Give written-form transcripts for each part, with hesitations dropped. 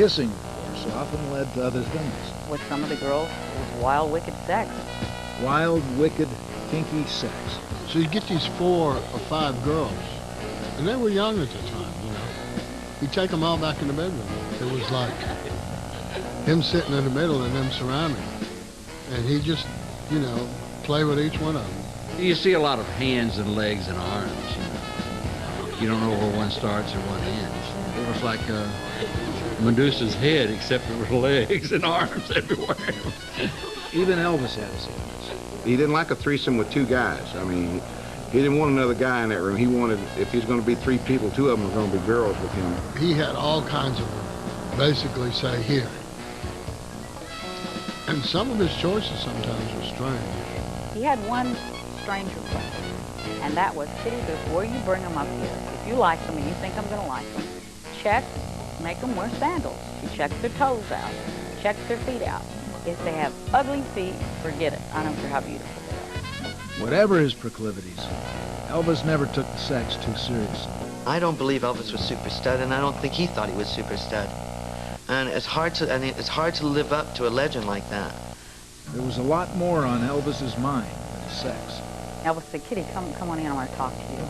Kissing, of course, often led to other things. With some of the girls, it was wild, wicked sex. Wild, wicked, kinky sex. So you get these 4 or 5 girls, and they were young at the time, you know. He'd take them all back in the bedroom. It was like him sitting in the middle and them surrounding. And he'd just, you know, play with each one of them. You see a lot of hands and legs and arms, you know. You don't know where one starts or one ends. It was like Medusa's head, except there were legs and arms everywhere. Even Elvis had his hands. He didn't like a threesome with 2 guys. I mean, he didn't want another guy in that room. He wanted, if he's going to be 3 people, 2 of them are going to be girls with him. He had all kinds of them basically say here. And some of his choices sometimes were strange. He had one strange request, and that was, Kitty, before you bring them up here, if you like them and you think I'm going to like them, check, make them wear sandals. She checks their toes out, checks their feet out. If they have ugly feet, forget it. I don't care how beautiful they are. Whatever his proclivities, Elvis never took the sex too seriously. I don't believe Elvis was super stud, and I don't think he thought he was super stud. And it's hard to live up to a legend like that. There was a lot more on Elvis's mind than sex. Elvis said, Kitty, come on in, I want to talk to you.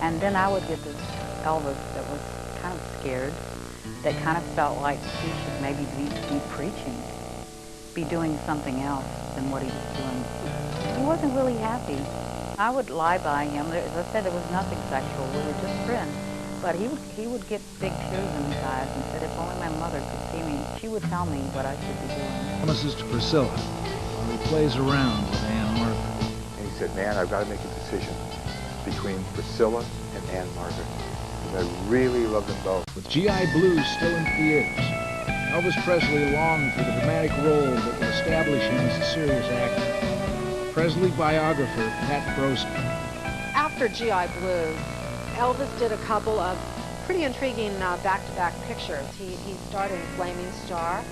And then I would get this Elvis that was kind of scared, that kind of felt like he should maybe be preaching, be doing something else than what he was doing. He wasn't really happy. I would lie by him. As I said, there was nothing sexual. We were just friends. But he would get big tears in his eyes and said, if only my mother could see me, she would tell me what I should be doing. Promises to Priscilla, while he plays around with Ann Margaret. And he said, man, I've got to make a decision between Priscilla and Ann Margaret. Because I really love them both. With G.I. Blues still in theaters, Elvis Presley longed for the dramatic role that would establish him as a serious actor. Presley biographer Pat Brosky. After G.I. Blues, Elvis did a couple of pretty intriguing back-to-back pictures. He starred in Flaming Star,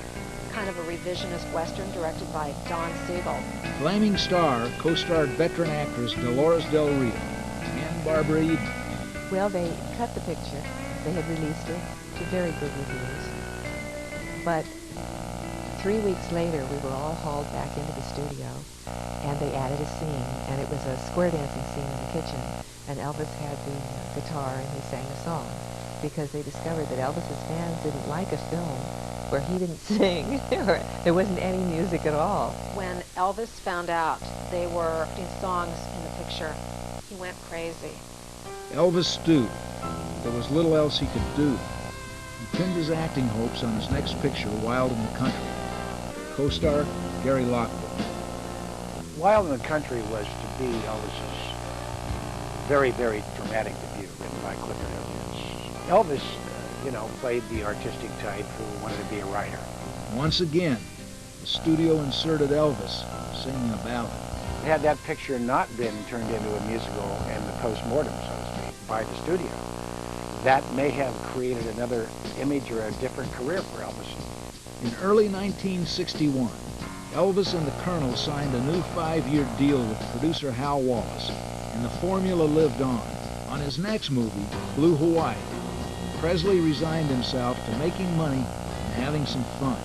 kind of a revisionist Western directed by Don Siegel. Flaming Star co-starred veteran actress Dolores Del Rio and Barbara Eden. Well, they cut the picture. They had released it to very good reviews. But 3 weeks later, we were all hauled back into the studio, and they added a scene, and it was a square dancing scene in the kitchen, and Elvis had the guitar, and he sang a song, because they discovered that Elvis's fans didn't like a film where he didn't sing, or there wasn't any music at all. When Elvis found out they were doing songs in the picture, he went crazy. Elvis stewed. There was little else he could do. He pinned his acting hopes on his next picture, Wild in the Country. Co-star Gary Lockwood. Wild in the Country was to be Elvis's very, very dramatic debut, written by Clifford Evans. Elvis, played the artistic type who wanted to be a writer. Once again, the studio inserted Elvis singing a ballad. Had that picture not been turned into a musical and the post-mortem, so to speak, by the studio, that may have created another image or a different career for Elvis. In early 1961, Elvis and the Colonel signed a new 5-year deal with producer Hal Wallace, and the formula lived on. On his next movie, Blue Hawaii, Presley resigned himself to making money and having some fun.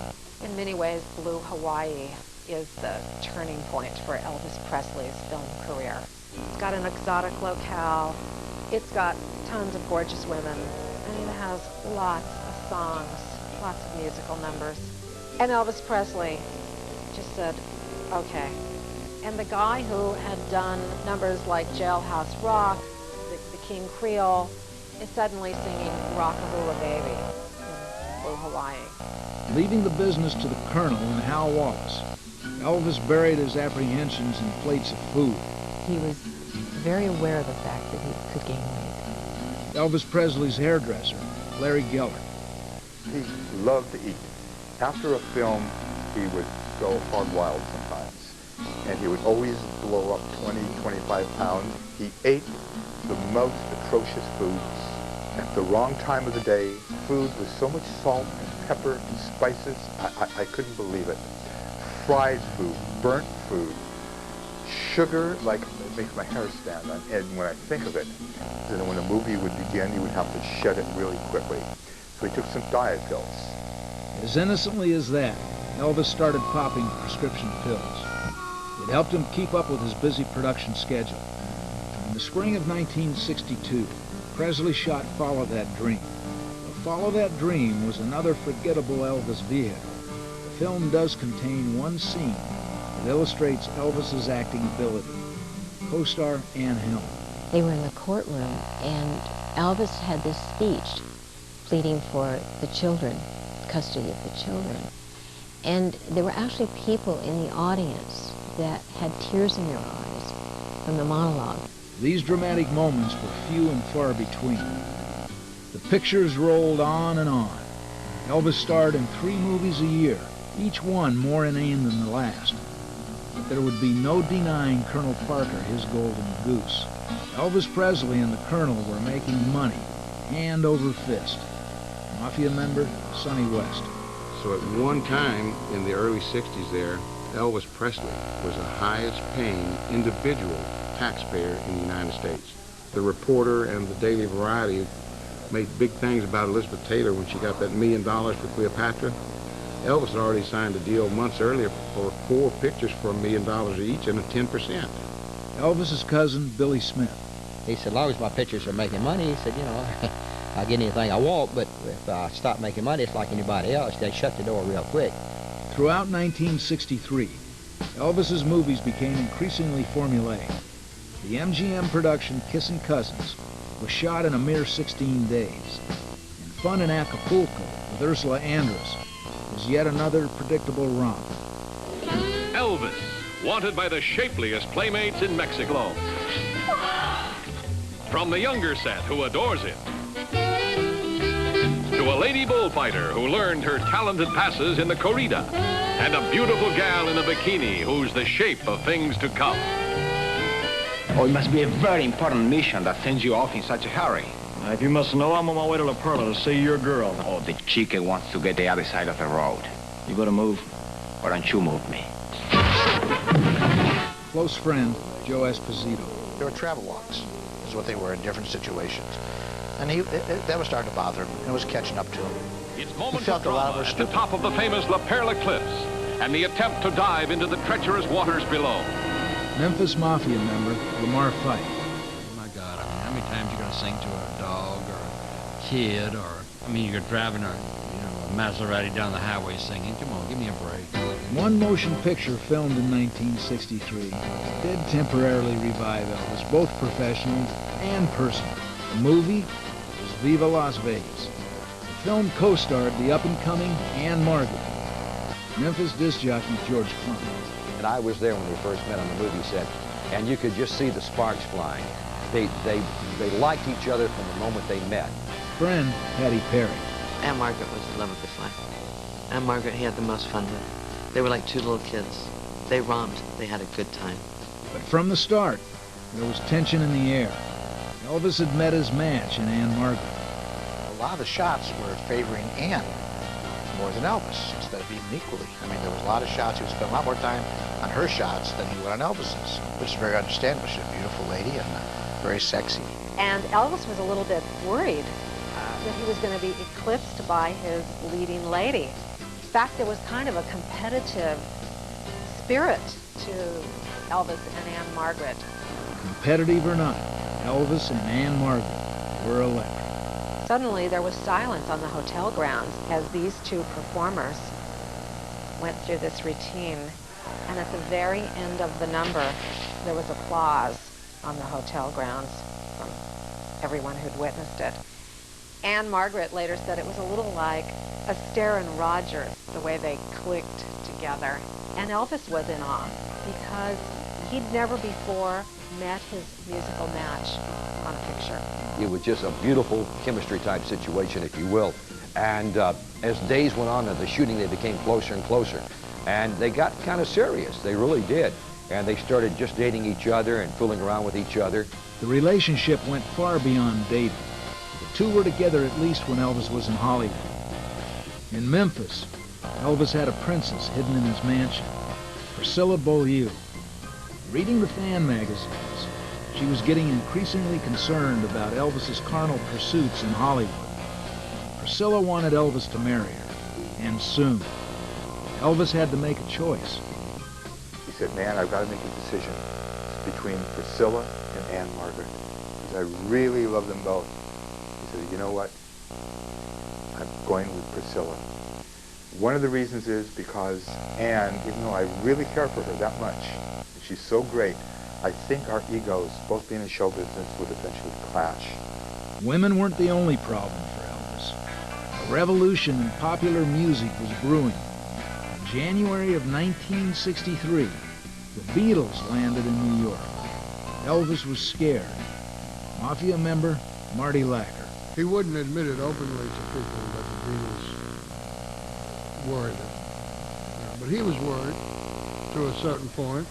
In many ways, Blue Hawaii is the turning point for Elvis Presley's film career. It's got an exotic locale. It's got tons of gorgeous women. And it has lots of songs, lots of musical numbers. And Elvis Presley just said, okay. And the guy who had done numbers like Jailhouse Rock, the King Creole, is suddenly singing Rock-a-Hula Baby in Blue Hawaii. Leaving the business to the Colonel and Hal Wallace, Elvis buried his apprehensions in plates of food. He was very aware of the fact that he could gain weight. Elvis Presley's hairdresser, Larry Geller. He loved to eat. After a film, he would go hog wild sometimes. And he would always blow up 20, 25 pounds. He ate the most atrocious foods at the wrong time of the day. Food with so much salt and pepper and spices, I couldn't believe it. Fried food, burnt food, sugar, like it makes my hair stand on end when I think of it. Then when a movie would begin, you would have to shut it really quickly. So he took some diet pills. As innocently as that, Elvis started popping prescription pills. It helped him keep up with his busy production schedule. In the spring of 1962, Presley shot Follow That Dream. But Follow That Dream was another forgettable Elvis vehicle. The film does contain one scene that illustrates Elvis's acting ability. Co-star Ann Helm. They were in the courtroom, and Elvis had this speech pleading for the children, custody of the children. And there were actually people in the audience that had tears in their eyes from the monologue. These dramatic moments were few and far between. The pictures rolled on and on. Elvis starred in 3 movies a year, each one more inane than the last. But there would be no denying Colonel Parker his golden goose. Elvis Presley and the Colonel were making money, hand over fist. Mafia member Sonny West. So at one time in the early 60s there, Elvis Presley was the highest paying individual taxpayer in the United States. The Reporter and the Daily Variety made big things about Elizabeth Taylor when she got that $1 million for Cleopatra. Elvis had already signed a deal months earlier for 4 pictures for $1 million each and a 10%. Elvis's cousin, Billy Smith. He said, as long as my pictures are making money, he said, you know, I'll get anything I want, but if I stop making money, it's like anybody else. They shut the door real quick. Throughout 1963, Elvis's movies became increasingly formulaic. The MGM production Kissin' Cousins was shot in a mere 16 days. And Fun in Acapulco with Ursula Andress was yet another predictable romp. Elvis, wanted by the shapeliest playmates in Mexico. From the younger set who adores him, to a lady bullfighter who learned her talented passes in the corrida, and a beautiful gal in a bikini who's the shape of things to come. Oh, it must be a very important mission that sends you off in such a hurry. If you must know, I'm on my way to La Perla to see your girl. Oh, the chica wants to get the other side of the road. You better move. Why don't you move me? Close friend, Joe Esposito. They were travelogues, is what they were in different situations. And that was starting to bother him, and it was catching up to him. It's moments of drama at the top of the famous La Perla cliffs, and the attempt to dive into the treacherous waters below. Memphis Mafia member, Lamar Fife. Oh my God, I mean, how many times are you going to sing to a dog or a kid or, I mean, you're driving a Maserati down the highway singing. Come on, give me a break. One motion picture filmed in 1963 did temporarily revive Elvis, both professionally and personally. The movie was Viva Las Vegas. The film co-starred the up-and-coming Ann Margaret, Memphis disc jockey George Clooney. And I was there when we first met on the movie set, and you could just see the sparks flying. They liked each other from the moment they met. Friend Patty Perry. Aunt Margaret was the love of his life. Aunt Margaret, he had the most fun with. They were like 2 little kids. They romped. They had a good time. But from the start, there was tension in the air. Elvis had met his match in Ann Margaret. A lot of the shots were favoring Ann more than Elvis, instead of even equally. I mean, there was a lot of shots. He would spend a lot more time on her shots than he would on Elvis's, which is very understandable. She's a beautiful lady and very sexy. And Elvis was a little bit worried that he was going to be eclipsed by his leading lady. In fact, there was kind of a competitive spirit to Elvis and Ann Margaret. Competitive or not, Elvis and Ann Margaret were electric. Suddenly, there was silence on the hotel grounds as these 2 performers went through this routine. And at the very end of the number, there was applause on the hotel grounds from everyone who'd witnessed it. Ann Margaret later said it was a little like Astaire and Rogers, the way they clicked together. And Elvis was in awe because he'd never before met his musical match on a picture. It was just a beautiful chemistry type situation, if you will. And as days went on in the shooting, they became closer and closer. And they got kind of serious. They really did. And they started just dating each other and fooling around with each other. The relationship went far beyond dating. The 2 were together at least when Elvis was in Hollywood. In Memphis, Elvis had a princess hidden in his mansion, Priscilla Beaulieu. Reading the fan magazines, she was getting increasingly concerned about Elvis's carnal pursuits in Hollywood. Priscilla wanted Elvis to marry her, and soon. Elvis had to make a choice. He said, man, I've got to make a decision between Priscilla and Anne Margaret, because I really love them both. He said, you know what? I'm going with Priscilla. One of the reasons is because Anne, even though I really care for her that much, she's so great, I think our egos, both being in show business, would eventually clash. Women weren't the only problem for Elvis. A revolution in popular music was brewing. In January of 1963, the Beatles landed in New York. Elvis was scared. Mafia member Marty Lacker. He wouldn't admit it openly to people that the Beatles worried him. But he was worried to a certain point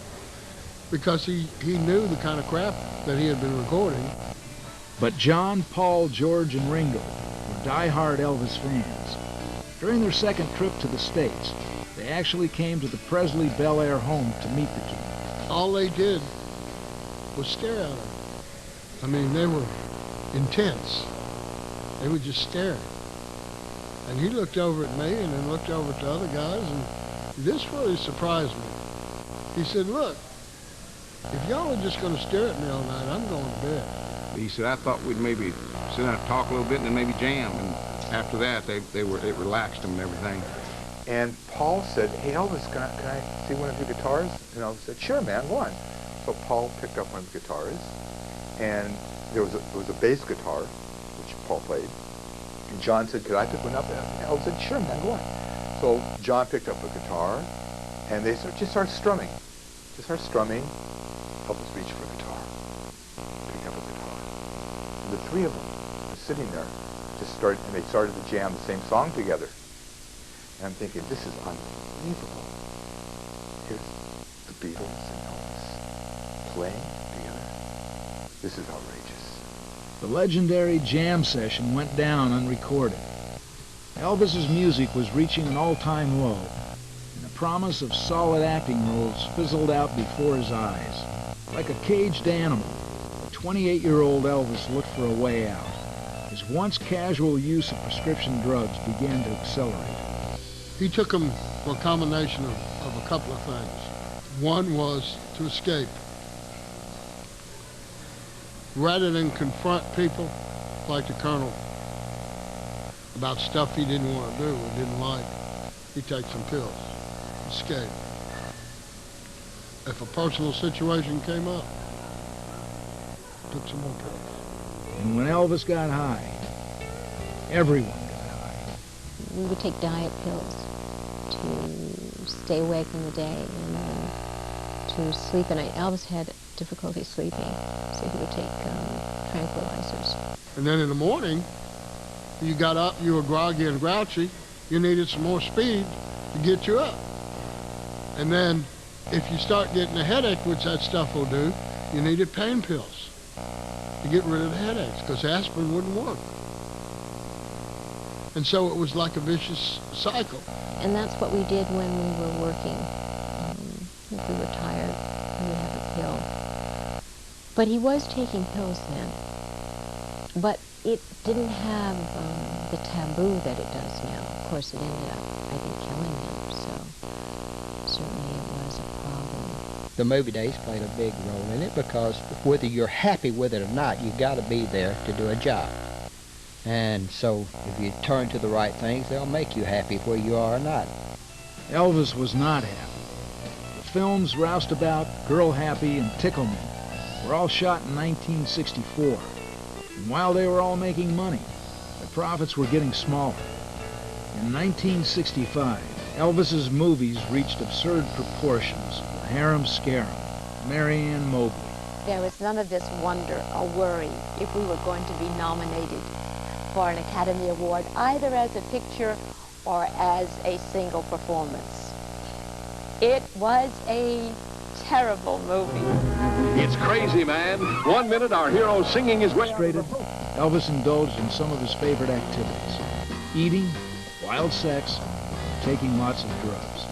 because he knew the kind of crap that he had been recording. But John, Paul, George, and Ringo were die-hard Elvis fans. During their second trip to the States, they actually came to the Presley Bel Air home to meet the king. All they did was stare at him. I mean, they were intense. They would just stare. And he looked over at me and then looked over to other guys, and this really surprised me. He said, look, if y'all are just going to stare at me all night, I'm going to bed. He said, I thought we'd maybe sit down and talk a little bit and then maybe jam. And after that, it relaxed them and everything. And Paul said, hey, Elvis, can I see one of your guitars? And Elvis said, sure, man, go on. So Paul picked up one of the guitars, and there was a bass guitar, which Paul played. And John said, could I pick one up? And Elvis said, sure, man, go on. So John picked up a guitar, and they just started strumming. Elvis reached for a guitar, picked up a guitar. And the three of them were sitting there, and they started to jam the same song together. And I'm thinking, this is unbelievable. Here's the Beatles and Elvis playing together. This is outrageous. The legendary jam session went down unrecorded. Elvis's music was reaching an all-time low, and the promise of solid acting roles fizzled out before his eyes. Like a caged animal, the 28-year-old Elvis looked for a way out. His once casual use of prescription drugs began to accelerate. He took them for a combination of a couple of things. One was to escape. Rather than confront people like the Colonel about stuff he didn't want to do or didn't like, he'd take some pills. Escape. If a personal situation came up, took some more pills. And when Elvis got high, everyone got high. We would take diet pills to stay awake in the day and to sleep at night. Elvis had difficulty sleeping, so he would take tranquilizers. And then in the morning, you got up, you were groggy and grouchy, you needed some more speed to get you up. And then if you start getting a headache, which that stuff will do, you needed pain pills to get rid of the headaches, because aspirin wouldn't work. And so it was like a vicious cycle. And that's what we did when we were working. If we were tired, we would have a pill. But he was taking pills then. But it didn't have the taboo that it does now. Of course, it ended up, I think, killing him, so certainly it was a problem. The movie days played a big role in it because whether you're happy with it or not, you've got to be there to do a job. And so if you turn to the right things, they'll make you happy where you are or not. Elvis was not happy. The films Roustabout, Girl Happy, and Tickle Me were all shot in 1964. And while they were all making money, the profits were getting smaller. In 1965, Elvis's movies reached absurd proportions. The Harem Scarum, Marianne Mobley. There was none of this wonder or worry if we were going to be nominated for an Academy Award, either as a picture or as a single performance. It was a terrible movie. It's crazy, man. 1 minute our hero's singing his way. Frustrated, Elvis indulged in some of his favorite activities: eating, wild sex, and taking lots of drugs.